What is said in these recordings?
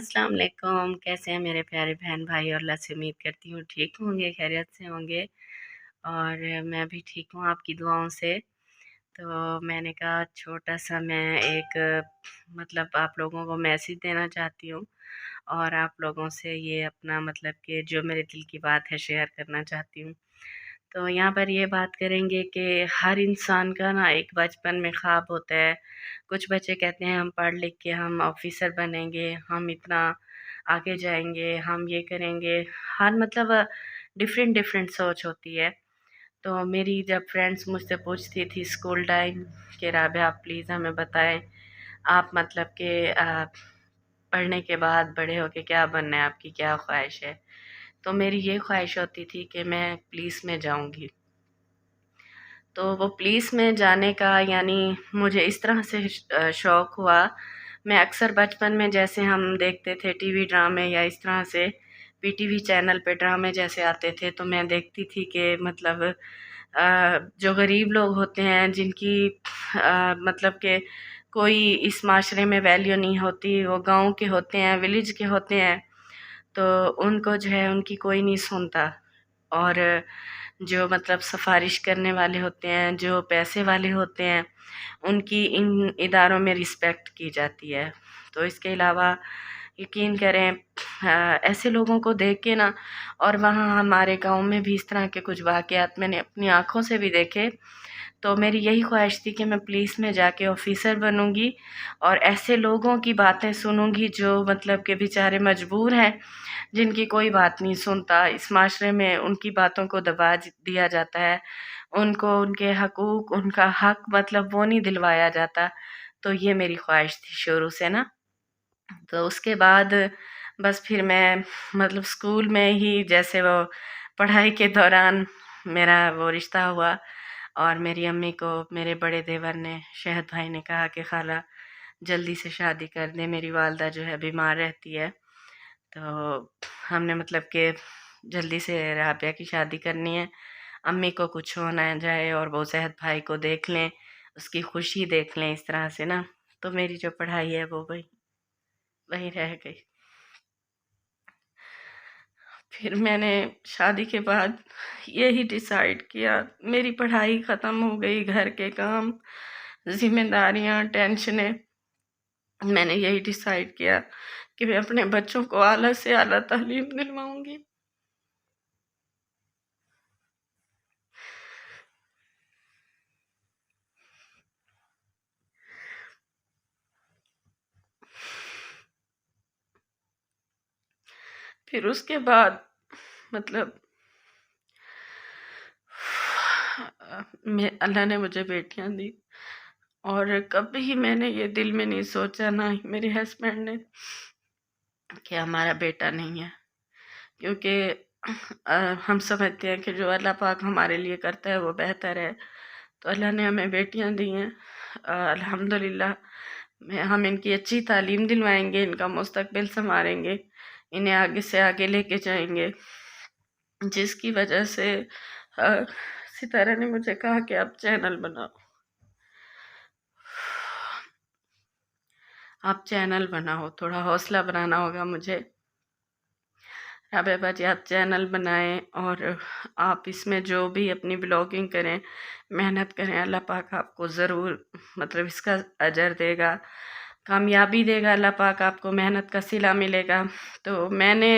अस्सलाम वालेकुम। कैसे हैं मेरे प्यारे बहन भाई? और अल्लाह से उम्मीद करती हूँ ठीक होंगे, खैरियत से होंगे। और मैं भी ठीक हूँ आपकी दुआओं से। तो मैंने कहा छोटा सा मैं एक मतलब आप लोगों को मैसेज देना चाहती हूँ और आप लोगों से ये अपना मतलब कि जो मेरे दिल की बात है शेयर करना चाहती हूँ। तो यहाँ पर ये बात करेंगे कि हर इंसान का ना एक बचपन में ख्वाब होता है। कुछ बच्चे कहते हैं हम पढ़ लिख के हम ऑफिसर बनेंगे, हम इतना आगे जाएँगे, हम ये करेंगे। हर मतलब डिफ़रेंट डिफ़रेंट सोच होती है। तो मेरी जब फ्रेंड्स मुझसे पूछती थी स्कूल टाइम कि राबिया आप प्लीज़ हमें बताएँ, आप मतलब कि पढ़ने के बाद बड़े होके क्या बनना है, आपकी क्या ख़्वाहिश है? तो मेरी ये ख़्वाहिश होती थी कि मैं पुलिस में जाऊँगी। तो वो पुलिस में जाने का यानी मुझे इस तरह से शौक़ हुआ। मैं अक्सर बचपन में जैसे हम देखते थे टीवी ड्रामे या इस तरह से पीटीवी चैनल पे ड्रामे जैसे आते थे, तो मैं देखती थी कि मतलब जो गरीब लोग होते हैं जिनकी मतलब कि कोई इस माशरे में वैल्यू नहीं होती, वो गाँव के होते हैं, विलेज के होते हैं, तो उनको जो है उनकी कोई नहीं सुनता। और जो मतलब सिफ़ारिश करने वाले होते हैं, जो पैसे वाले होते हैं, उनकी इन इदारों में रिस्पेक्ट की जाती है। तो इसके अलावा यकीन करें ऐसे लोगों को देख के ना, और वहाँ हमारे गाँव में भी इस तरह के कुछ वाक़यात मैंने अपनी आँखों से भी देखे। तो मेरी यही ख्वाहिश थी कि मैं पुलिस में जाके ऑफ़िसर बनूँगी और ऐसे लोगों की बातें सुनूँगी जो मतलब कि बेचारे मजबूर हैं, जिनकी कोई बात नहीं सुनता। इस माशरे में उनकी बातों को दबा दिया जाता है। उनको उनके हकूक़, उनका हक़ मतलब वो नहीं दिलवाया जाता। तो ये मेरी ख्वाहिश थी शुरू से ना। तो उसके बाद बस फिर मैं मतलब स्कूल में ही जैसे वो पढ़ाई के दौरान मेरा वो रिश्ता हुआ और मेरी अम्मी को मेरे बड़े देवर ने, शहद भाई ने कहा कि खाला जल्दी से शादी कर दें, मेरी वालदा जो है बीमार रहती है। तो हमने मतलब कि जल्दी से राबिया की शादी करनी है, अम्मी को कुछ हो ना जाए और वो शहद भाई को देख लें, उसकी खुशी देख लें इस तरह से ना। तो मेरी जो पढ़ाई है वो वही वहीं रह गई। फिर मैंने शादी के बाद यही डिसाइड किया, मेरी पढ़ाई ख़त्म हो गई, घर के काम, ज़िम्मेदारियाँ, टेंशनें, मैंने यही डिसाइड किया कि मैं अपने बच्चों को आला से आला तालीम दिलवाऊँगी। फिर उसके बाद मतलब मैं अल्लाह ने मुझे बेटियां दी और कभी मैंने ये दिल में नहीं सोचा, ना ही मेरे हस्बैंड ने, कि हमारा बेटा नहीं है। क्योंकि हम समझते हैं कि जो अल्लाह पाक हमारे लिए करता है वो बेहतर है। तो अल्लाह ने हमें बेटियां दी हैं। अल्हम्दुलिल्लाह हम इनकी अच्छी तालीम दिलवाएंगे, इनका मुस्तकबिल संवारेंगे, इन्हें आगे से आगे लेके जाएंगे। जिसकी वजह से अ, सितारा ने मुझे कहा कि आप चैनल बनाओ, आप चैनल बनाओ, थोड़ा हौसला बनाना होगा मुझे। राबिया बाजी आप चैनल बनाएं और आप इसमें जो भी अपनी ब्लॉगिंग करें, मेहनत करें, अल्लाह पाक आपको ज़रूर मतलब इसका अजर देगा, कामयाबी देगा, अल्लाह पाक आपको मेहनत का सिला मिलेगा। तो मैंने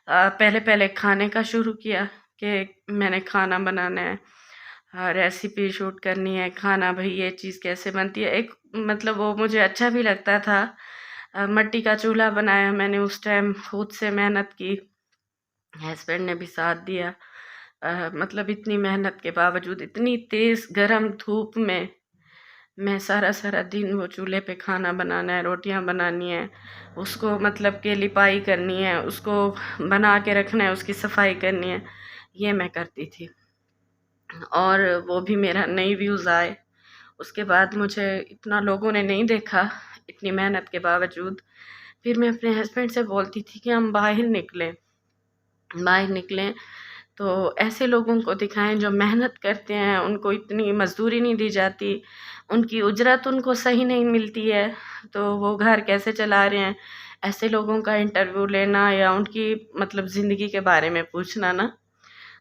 पहले पहले खाने का शुरू किया कि मैंने खाना बनाना है, रेसिपी शूट करनी है, खाना भाई ये चीज़ कैसे बनती है। एक मतलब वो मुझे अच्छा भी लगता था। मिट्टी का चूल्हा बनाया मैंने, उस टाइम खुद से मेहनत की, हस्बैंड ने भी साथ दिया। मतलब इतनी मेहनत के बावजूद इतनी तेज़ गरम धूप में मैं सारा सारा दिन वो चूल्हे पे खाना बनाना है, रोटियां बनानी है, उसको मतलब कि लिपाई करनी है, उसको बना के रखना है, उसकी सफाई करनी है, ये मैं करती थी। और वो भी मेरा नहीं व्यूज़ आए। उसके बाद मुझे इतना लोगों ने नहीं देखा इतनी मेहनत के बावजूद। फिर मैं अपने हस्बैंड से बोलती थी कि हम बाहर निकलें तो ऐसे लोगों को दिखाएं जो मेहनत करते हैं, उनको इतनी मजदूरी नहीं दी जाती, उनकी उजरत उनको सही नहीं मिलती है, तो वो घर कैसे चला रहे हैं। ऐसे लोगों का इंटरव्यू लेना या उनकी मतलब ज़िंदगी के बारे में पूछना ना,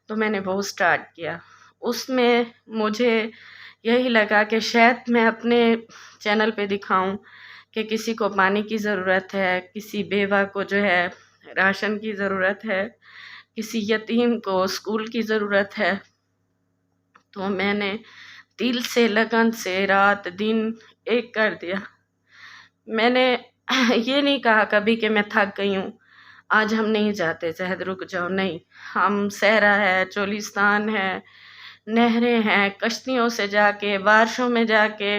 तो मैंने वो स्टार्ट किया। उसमें मुझे यही लगा कि शायद मैं अपने चैनल पे दिखाऊं कि किसी को पानी की ज़रूरत है, किसी बेवा को जो है राशन की ज़रूरत है, किसी यतीम को स्कूल की ज़रूरत है। तो मैंने दिल से लगन से रात दिन एक कर दिया। मैंने ये नहीं कहा कभी कि मैं थक गई हूँ, आज हम नहीं जाते, शहद रुक जाओ, नहीं। हम सहरा है, चोलिस्तान है, नहरें हैं, कश्तियों से जाके, बारिशों में जाके,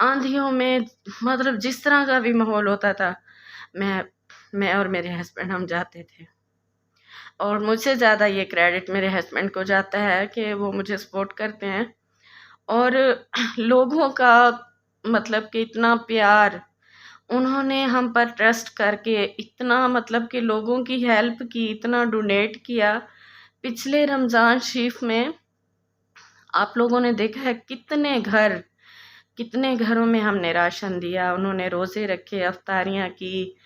आंधियों में, मतलब जिस तरह का भी माहौल होता था, मैं मैं और मेरे हस्बैंड हम जाते थे। और मुझसे ज़्यादा ये क्रेडिट मेरे हस्बैंड को जाता है कि वो मुझे सपोर्ट करते हैं। और लोगों का मतलब कि इतना प्यार, उन्होंने हम पर ट्रस्ट करके इतना मतलब कि लोगों की हेल्प की, इतना डोनेट किया। पिछले रमज़ान शरीफ में आप लोगों ने देखा है कितने घरों में हमने राशन दिया, उन्होंने रोज़े रखे, अफ्तारियाँ की,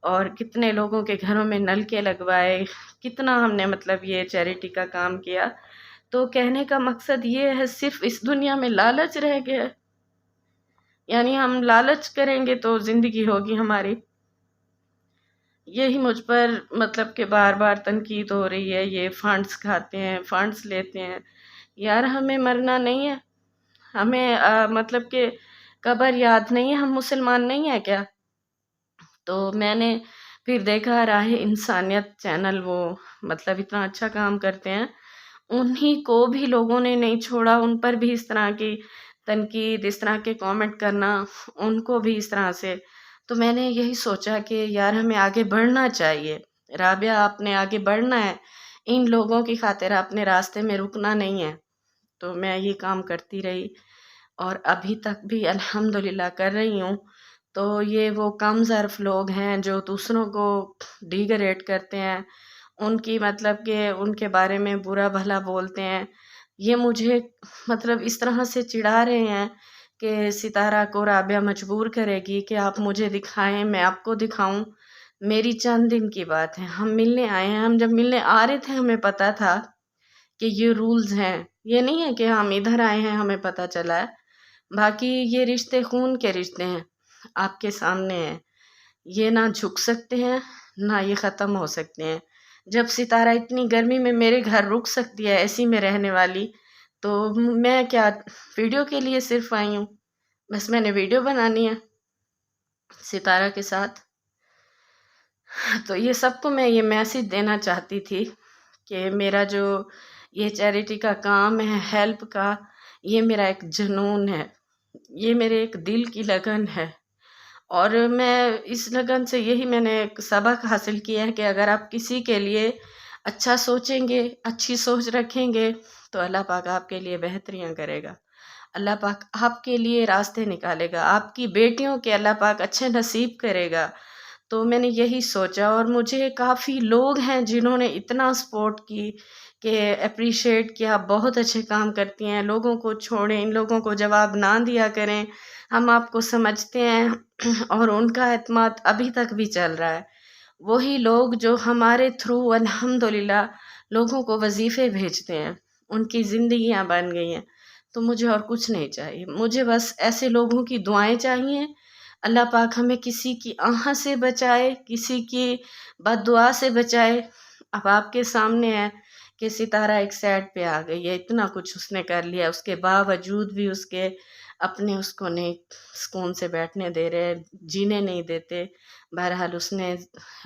और कितने लोगों के घरों में नलके लगवाए, कितना हमने मतलब ये चैरिटी का काम किया। तो कहने का मकसद ये है, सिर्फ इस दुनिया में लालच रह गया है, यानी हम लालच करेंगे तो ज़िंदगी होगी हमारी। यही मुझ पर मतलब कि बार बार तनकीद हो रही है, ये फंड्स खाते हैं, फंड्स लेते हैं। यार हमें मरना नहीं है, हमें मतलब कि कब्र याद नहीं है, हम मुसलमान नहीं है क्या? तो मैंने फिर देखा राह इंसानियत चैनल, वो मतलब इतना अच्छा काम करते हैं, उन्हीं को भी लोगों ने नहीं छोड़ा, उन पर भी इस तरह की तनकीद, इस तरह के कमेंट करना, उनको भी इस तरह से। तो मैंने यही सोचा कि यार हमें आगे बढ़ना चाहिए, राबिया आपने आगे बढ़ना है, इन लोगों की खातिर आपने रास्ते में रुकना नहीं है। तो मैं ये काम करती रही और अभी तक भी अल्हम्दुलिल्लाह कर रही हूँ। तो ये वो कम ज़र्फ़ लोग हैं जो दूसरों को डिग्रेड करते हैं, उनकी मतलब कि उनके बारे में बुरा भला बोलते हैं। ये मुझे मतलब इस तरह से चिढ़ा रहे हैं कि सितारा को राबिया मजबूर करेगी कि आप मुझे दिखाएं, मैं आपको दिखाऊं। मेरी चंद दिन की बात है, हम मिलने आए हैं, हम जब मिलने आ रहे थे हमें पता था कि ये रूल्स हैं। ये नहीं है कि हम इधर आए हैं हमें पता चला है। बाकी ये रिश्ते खून के रिश्ते हैं, आपके सामने हैं। ये ना झुक सकते हैं, ना ये ख़त्म हो सकते हैं। जब सितारा इतनी गर्मी में मेरे घर रुक सकती है एसी में रहने वाली, तो मैं क्या वीडियो के लिए सिर्फ आई हूँ? बस मैंने वीडियो बनानी है सितारा के साथ। तो ये सबको मैं ये मैसेज देना चाहती थी कि मेरा जो ये चैरिटी का काम है, हेल्प का, ये मेरा एक जुनून है, ये मेरे एक दिल की लगन है। और मैं इस लगन से यही मैंने एक सबक हासिल किया है कि अगर आप किसी के लिए अच्छा सोचेंगे, अच्छी सोच रखेंगे, तो अल्लाह पाक आपके लिए बेहतरियाँ करेगा। अल्लाह पाक आपके लिए रास्ते निकालेगा, आपकी बेटियों के अल्लाह पाक अच्छे नसीब करेगा। तो मैंने यही सोचा, और मुझे काफ़ी लोग हैं जिन्होंने इतना सपोर्ट की कि अप्रिशिएट किया, आप बहुत अच्छे काम करती हैं, लोगों को छोड़ें, इन लोगों को जवाब ना दिया करें, हम आपको समझते हैं। और उनका एतमाद अभी तक भी चल रहा है। वही लोग जो हमारे थ्रू अल्हम्दुलिल्लाह लोगों को वजीफ़े भेजते हैं, उनकी ज़िंदगियां बन गई हैं। तो मुझे और कुछ नहीं चाहिए, मुझे बस ऐसे लोगों की दुआएं चाहिए। अल्लाह पाक हमें किसी की आह से बचाए, किसी की बददुआ से बचाए। अब आपके सामने है कि सितारा एक साइड पे आ गई है, इतना कुछ उसने कर लिया, उसके बावजूद भी उसके अपने उसको नहीं सुकून से बैठने दे रहे, जीने नहीं देते। बहरहाल उसने,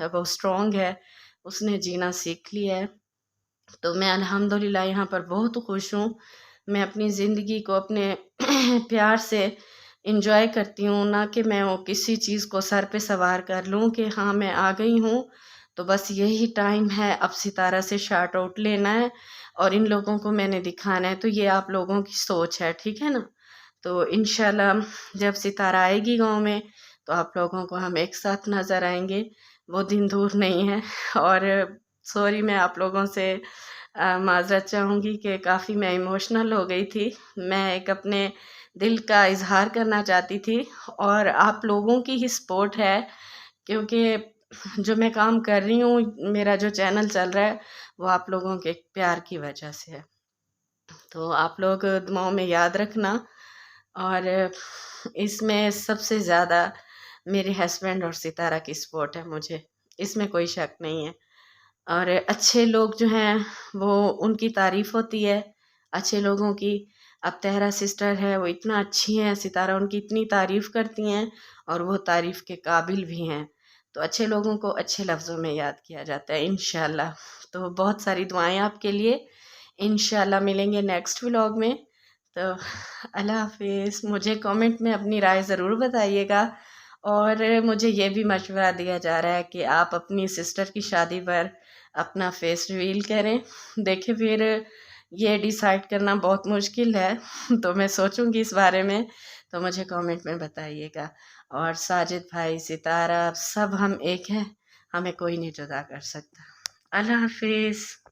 वो स्ट्रॉन्ग है, उसने जीना सीख लिया है। तो मैं अल्हम्दुलिल्लाह यहाँ पर बहुत खुश हूँ। मैं अपनी ज़िंदगी को अपने प्यार से इंजॉय करती हूँ, ना कि मैं वो किसी चीज़ को सर पे सवार कर लूँ कि हाँ मैं आ गई हूँ तो बस यही टाइम है, अब सितारा से शार्ट आउट लेना है और इन लोगों को मैंने दिखाना है। तो ये आप लोगों की सोच है, ठीक है ना? तो इंशाल्लाह जब सितारा आएगी गांव में तो आप लोगों को हम एक साथ नज़र आएंगे, वो दिन दूर नहीं है। और सॉरी, मैं आप लोगों से माज़रत चाहूँगी कि काफ़ी मैं इमोशनल हो गई थी। मैं एक अपने दिल का इजहार करना चाहती थी और आप लोगों की ही सपोर्ट है کیونکہ جو میں کام کر رہی ہوں، میرا جو چینل چل رہا ہے وہ آپ لوگوں کے پیار کی وجہ سے ہے۔ تو آپ لوگ دعاؤں میں یاد رکھنا، اور اس میں سب سے زیادہ میرے ہسبینڈ اور ستارہ کی سپورٹ ہے مجھے، اس میں کوئی شک نہیں ہے۔ اور اچھے لوگ جو ہیں وہ ان کی تعریف ہوتی ہے، اچھے لوگوں کی۔ اب تہرا سسٹر ہے، وہ اتنا اچھی ہیں، ستارہ ان کی اتنی تعریف کرتی ہیں اور وہ تعریف کے قابل بھی ہیں۔ تو اچھے لوگوں کو اچھے لفظوں میں یاد کیا جاتا ہے انشاءاللہ۔ تو بہت ساری دعائیں آپ کے لیے، انشاءاللہ ملیں گے نیکسٹ ولاگ میں۔ تو اللہ حافظ۔ مجھے کامنٹ میں اپنی رائے ضرور بتائیے گا، اور مجھے یہ بھی مشورہ دیا جا رہا ہے کہ آپ اپنی سسٹر کی شادی پر اپنا فیس ریویل کریں۔ دیکھیں پھر یہ ڈیسائیڈ کرنا بہت مشکل ہے، تو میں سوچوں گی اس بارے میں، تو مجھے کامنٹ میں بتائیے گا۔ اور ساجد بھائی، ستارہ، سب ہم ایک ہیں، ہمیں کوئی نہیں جدا کر سکتا۔ اللہ حافظ۔